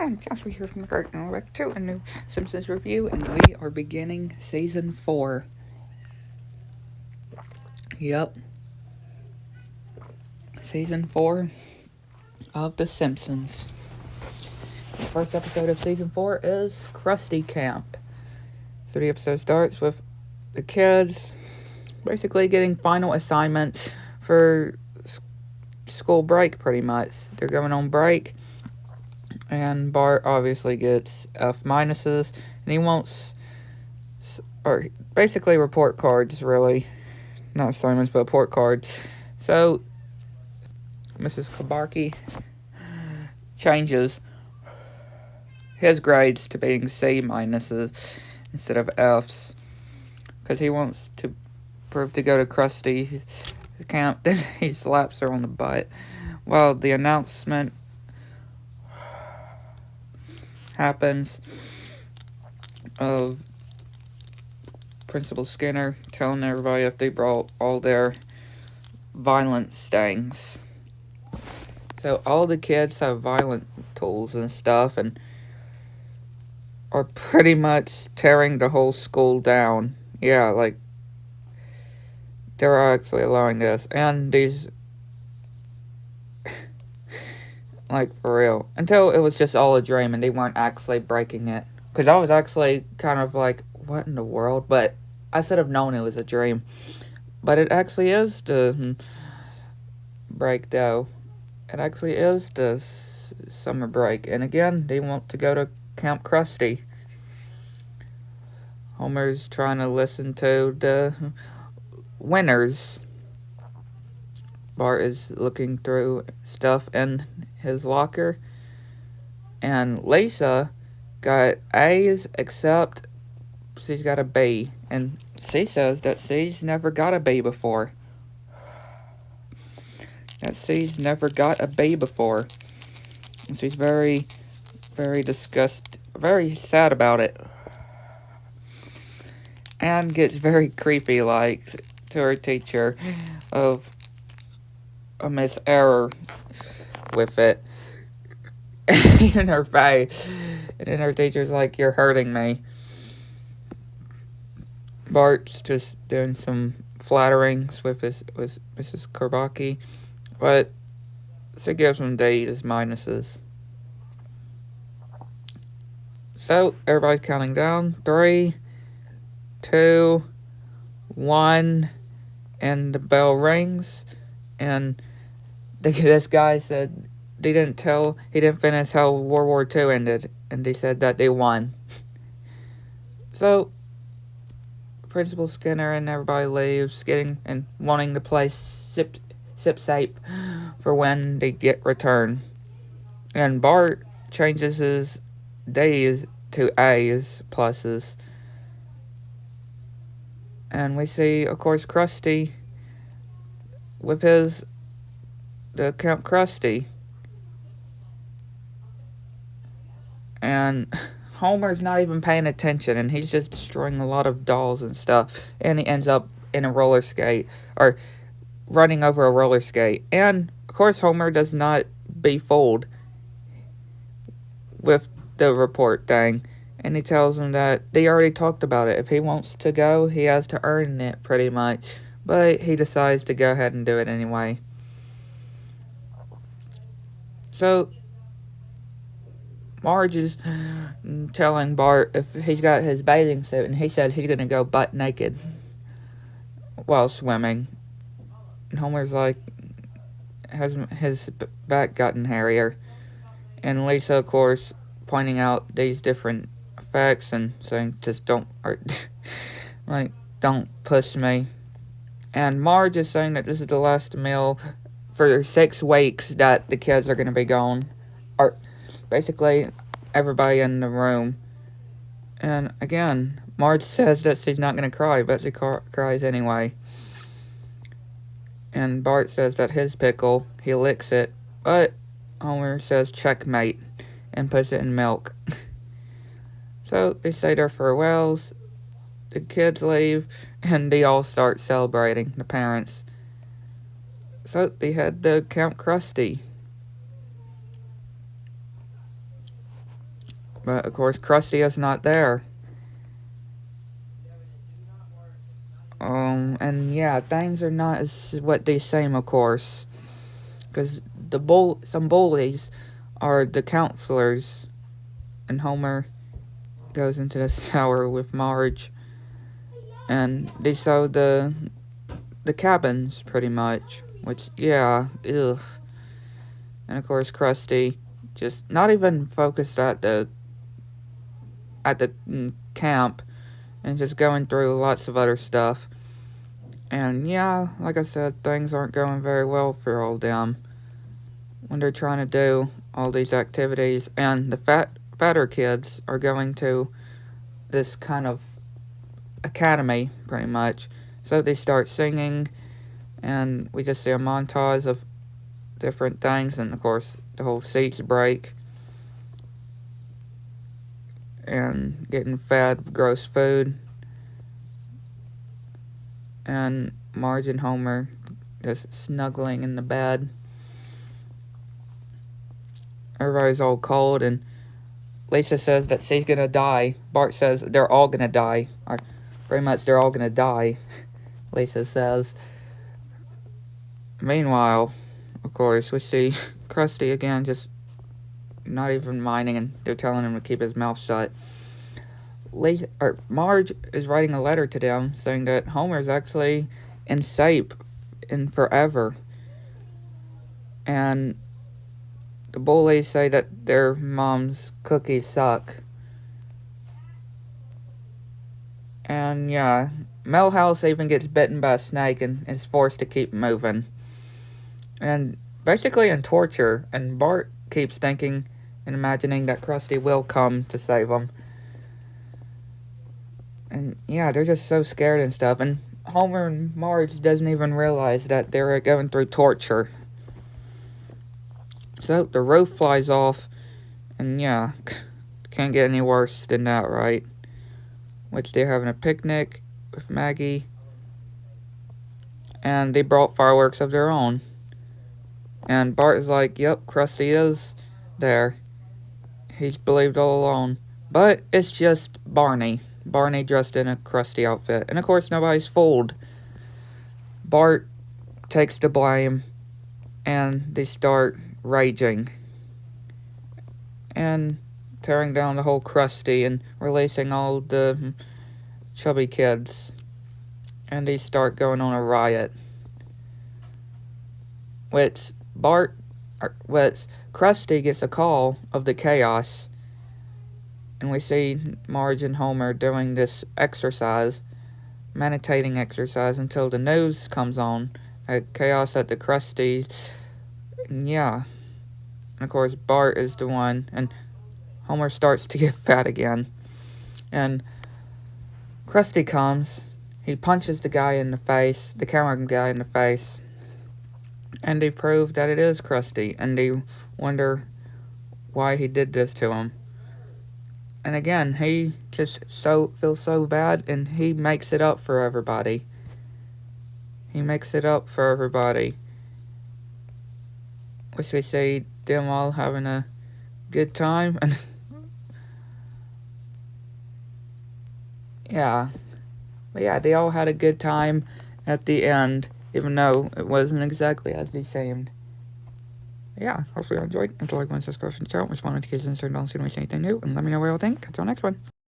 And yes, we're here from the Garden Week 2, a new Simpsons review, and we are beginning Season 4. Yep. Season 4 of The Simpsons. The first episode of Season 4 is Krusty Camp. So the episode starts with the kids basically getting final assignments for school break, pretty much. They're going on break, and Bart obviously gets F minuses, and he wants, or basically report cards, really. Not assignments, but report cards. So, Mrs. Kabarki changes his grades to being C minuses instead of F's, because he wants to prove to go to Krusty's camp. Then he slaps her on the butt. Well, the announcement happens of Principal Skinner telling everybody if they brought all their violent stings. So all the kids have violent tools and stuff and are pretty much tearing the whole school down. Yeah, like, they're actually allowing this. And these, like, for real. Until it was just all a dream and they weren't actually breaking it. Because I was actually kind of like, what in the world? But I should have known it was a dream. But it actually is the break, though. It actually is the summer break. And again, they want to go to Kamp Krusty. Homer's trying to listen to the winners. Bart is looking through stuff in his locker. And Lisa got A's except she's got a B. And she says that she's never got a B before. That she's never got a B before. And she's very, very disgusted, very sad about it. And gets very creepy, like, to her teacher of a Miss Error with it in her face. And then her teacher's like, "You're hurting me." Bart's just doing some flatterings with Mrs. Karbaki, but she gives him D's minuses. So everybody's counting down. 3, 2, 1, and the bell rings. And this guy said he didn't finish how World War II ended, and they said that they won. So Principal Skinner and everybody leaves, wanting to play sip sape for when they get return. And Bart changes his D's to A's pluses. And we see, of course, Krusty with the Kamp Krusty. And Homer's not even paying attention, and he's just destroying a lot of dolls and stuff. And he ends up in a roller skate, or running over a roller skate. And, of course, Homer does not be fooled with the report thing. And he tells him that they already talked about it. If he wants to go, he has to earn it, pretty much. But he decides to go ahead and do it anyway. So Marge is telling Bart if he's got his bathing suit, and he says he's going to go butt naked while swimming. And Homer's like, has his back gotten hairier? And Lisa, of course, pointing out these different effects and saying, just don't, or, like, don't push me. And Marge is saying that this is the last meal for 6 weeks that the kids are going to be gone. Or basically everybody in the room. And again, Marge says that she's not going to cry, but she cries anyway. And Bart says that his pickle, he licks it, but Homer says checkmate and puts it in milk. So they say their farewells, the kids leave, and they all start celebrating, the parents. So they head to Kamp Krusty. But of course, Krusty is not there. And yeah, things are not as what they seem, of course, because some bullies are the counselors, and Homer goes into the shower with Marge, and they show the cabins pretty much, which yeah, ugh. And of course, Krusty just not even focused at the camp, and just going through lots of other stuff. And yeah, like I said, things aren't going very well for all them when they're trying to do all these activities. And the fatter kids are going to this kind of academy, pretty much. So they start singing, and we just see a montage of different things, and of course, the whole seats break, and getting fed gross food. And Marge and Homer just snuggling in the bed. Everybody's all cold, and Lisa says that she's gonna die. Bart says they're all gonna die. Or pretty much they're all gonna die, Lisa says. Meanwhile, of course, we see Krusty again just not even minding, and they're telling him to keep his mouth shut. Marge is writing a letter to them saying that Homer's actually in shape in forever. And the bullies say that their mom's cookies suck. And yeah, Milhouse even gets bitten by a snake and is forced to keep moving. And basically in torture, and Bart keeps thinking and imagining that Krusty will come to save him. And yeah, they're just so scared and stuff. And Homer and Marge doesn't even realize that they're going through torture. So the roof flies off, and yeah, can't get any worse than that, right? Which they're having a picnic with Maggie, and they brought fireworks of their own. And Bart is like, yep, Krusty is there. He's believed all along. But it's just Barney. Barney dressed in a Krusty outfit. And of course, nobody's fooled. Bart takes the blame, and they start raging and tearing down the whole Krusty and releasing all the chubby kids. And they start going on a riot. Which Krusty gets a call of the chaos, and we see Marge and Homer doing this exercise, meditating exercise, until the news comes on at Chaos at the Krusty. And yeah, and of course Bart is the one, and Homer starts to get fat again, and Krusty comes. He punches the guy in the face, the camera guy in the face, and they prove that it is Krusty, and they wonder why he did this to him. And again, he just feels so bad, and he makes it up for everybody. He makes it up for everybody. Which we see them all having a good time, and yeah. But yeah, they all had a good time at the end, even though it wasn't exactly as they seemed. Yeah, hopefully you enjoyed. If you like, subscribe to the channel, respond to kids and certain don't see anything new, and let me know what you all think. Until next one.